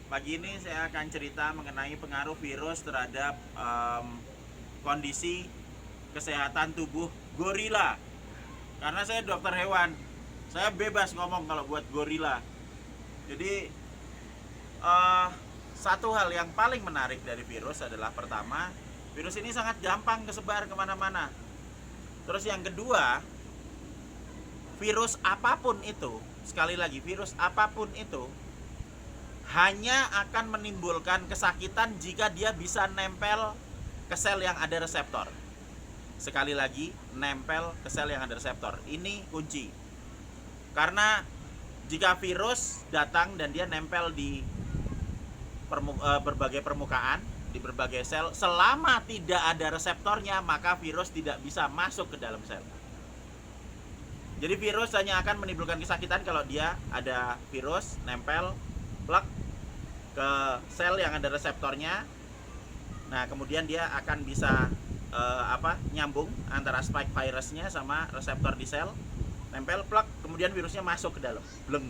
Pagi ini saya akan cerita mengenai pengaruh virus terhadap kondisi kesehatan tubuh gorila. Karena saya dokter hewan, saya bebas ngomong kalau buat gorila. Jadi uh, satu hal yang paling menarik dari virus adalah pertama, virus ini sangat gampang kesebar kemana-mana. Terus yang kedua, virus apapun itu, sekali lagi virus apapun itu hanya akan menimbulkan kesakitan jika dia bisa nempel ke sel yang ada reseptor. Sekali lagi, nempel ke sel yang ada reseptor. Ini kunci. Karena jika virus datang dan dia nempel di berbagai permukaan, di berbagai sel, selama tidak ada reseptornya, maka virus tidak bisa masuk ke dalam sel. Jadi virus hanya akan menimbulkan kesakitan kalau dia ada virus nempel plak ke sel yang ada reseptornya. Nah, kemudian dia akan bisa nyambung antara spike virusnya sama reseptor di sel, nempel plak, kemudian virusnya masuk ke dalam. Bleng.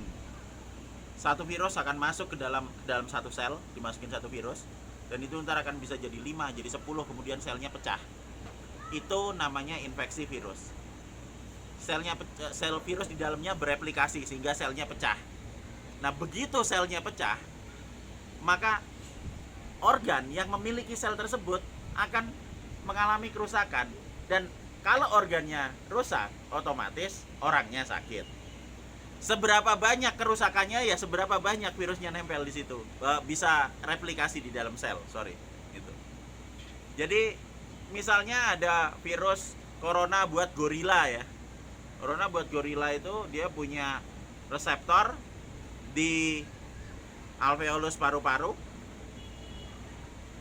Satu virus akan masuk ke dalam satu sel, dimasukin satu virus, dan itu ntar akan bisa jadi 5, jadi 10, kemudian selnya pecah. Itu namanya infeksi virus. Sel virus di dalamnya bereplikasi sehingga selnya pecah. Nah, begitu selnya pecah, maka organ yang memiliki sel tersebut akan mengalami kerusakan, dan kalau organnya rusak, otomatis orangnya sakit. Seberapa banyak kerusakannya, ya seberapa banyak virusnya nempel di situ, bisa replikasi di dalam sel. Gitu. Jadi misalnya ada virus corona buat gorila ya. Corona buat gorila itu dia punya reseptor di alveolus paru-paru,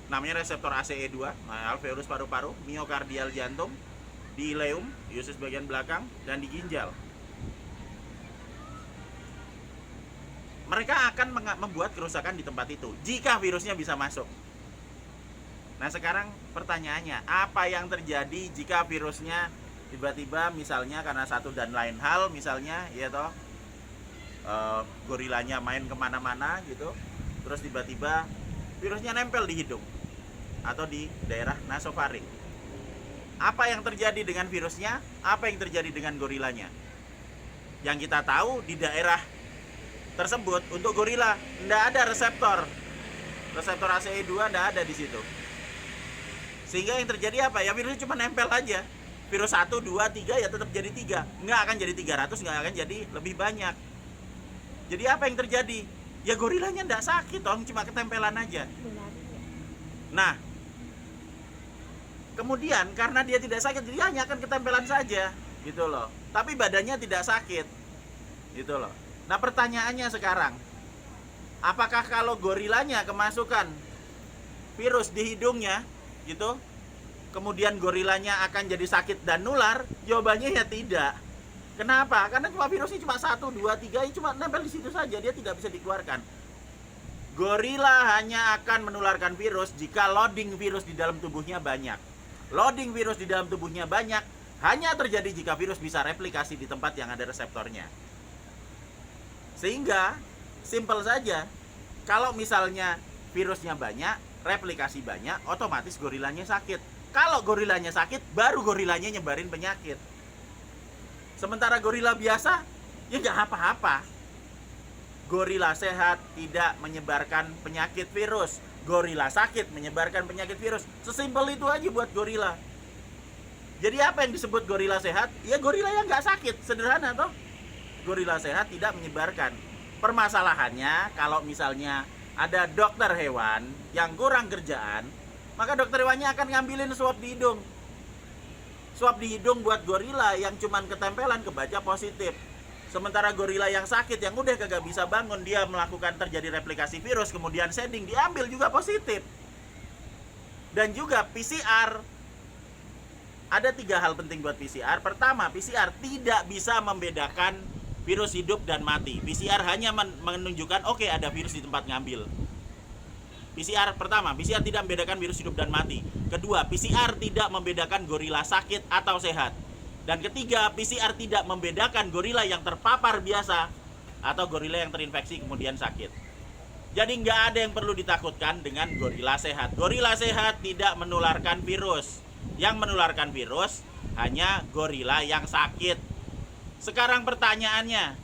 namanya reseptor ACE2. Nah, alveolus paru-paru, miokardial jantung, di ileum, di usus bagian belakang, dan di ginjal. Mereka akan membuat kerusakan di tempat itu jika virusnya bisa masuk. Nah, sekarang pertanyaannya, apa yang terjadi jika virusnya tiba-tiba misalnya karena satu dan lain hal, misalnya ya toh gorilanya main kemana-mana gitu, terus tiba-tiba virusnya nempel di hidung atau di daerah nasofaring. Apa yang terjadi dengan virusnya? Apa yang terjadi dengan gorilanya? Yang kita tahu di daerah tersebut untuk gorila tidak ada reseptor ACE2, tidak ada di situ. Sehingga yang terjadi apa? Ya virusnya cuma nempel aja. Virus 1, 2, 3 ya tetap jadi 3. Nggak akan jadi 300, nggak akan jadi lebih banyak. Jadi apa yang terjadi? Ya gorilanya nggak sakit, cuma ketempelan aja. Nah, kemudian karena dia tidak sakit, dia hanya akan ketempelan saja, gitu loh. Tapi badannya tidak sakit, gitu loh. Nah, pertanyaannya sekarang, apakah kalau gorilanya kemasukan virus di hidungnya, gitu, kemudian gorilanya akan jadi sakit dan nular? Jawabannya ya tidak. Kenapa? Karena cuma virusnya cuma 1, 2, 3, cuma nempel di situ saja, dia tidak bisa dikeluarkan. Gorila hanya akan menularkan virus jika loading virus di dalam tubuhnya banyak. Loading virus di dalam tubuhnya banyak hanya terjadi jika virus bisa replikasi di tempat yang ada reseptornya. Sehingga simple saja, kalau misalnya virusnya banyak, replikasi banyak, otomatis gorilanya sakit. Kalau gorilanya sakit, baru gorilanya nyebarin penyakit. Sementara gorila biasa, ya nggak apa-apa. Gorila sehat tidak menyebarkan penyakit virus. Gorila sakit menyebarkan penyakit virus. Sesimpel itu aja buat gorila. Jadi apa yang disebut gorila sehat? Ya gorila yang nggak sakit, sederhana toh. Gorila sehat tidak menyebarkan. Permasalahannya kalau misalnya ada dokter hewan yang kurang kerjaan, maka dokter hewannya akan ngambilin swab di hidung. Swab di hidung buat gorila yang cuman ketempelan kebaca positif. Sementara gorila yang sakit, yang udah kagak bisa bangun, dia melakukan terjadi replikasi virus, kemudian shedding, diambil juga positif. Dan juga PCR. Ada 3 hal penting buat PCR. Pertama, PCR tidak bisa membedakan virus hidup dan mati. PCR hanya menunjukkan oke, ada virus di tempat ngambil. PCR pertama, PCR tidak membedakan virus hidup dan mati. Kedua, PCR tidak membedakan gorila sakit atau sehat. Dan ketiga, PCR tidak membedakan gorila yang terpapar biasa atau gorila yang terinfeksi kemudian sakit. Jadi nggak ada yang perlu ditakutkan dengan gorila sehat. Gorila sehat tidak menularkan virus. Yang menularkan virus hanya gorila yang sakit. Sekarang pertanyaannya,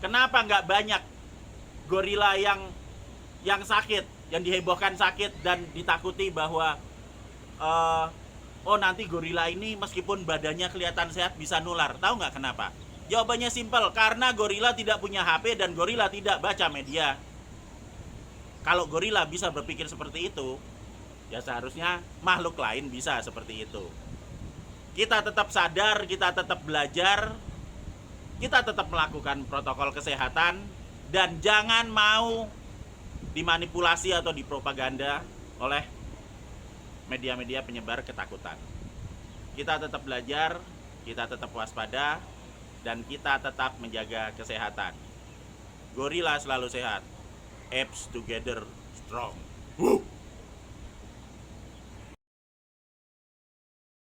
kenapa nggak banyak gorila yang sakit, yang dihebohkan sakit dan ditakuti bahwa oh nanti gorila ini meskipun badannya kelihatan sehat bisa nular. Tahu nggak kenapa? Jawabannya simpel, karena gorila tidak punya HP dan gorila tidak baca media. Kalau gorila bisa berpikir seperti itu, ya seharusnya makhluk lain bisa seperti itu. Kita tetap sadar, kita tetap belajar, kita tetap melakukan protokol kesehatan, dan jangan mau dimanipulasi atau dipropaganda oleh media-media penyebar ketakutan. Kita tetap belajar, kita tetap waspada, dan kita tetap menjaga kesehatan. Gorila selalu sehat. Apes together strong. Woo!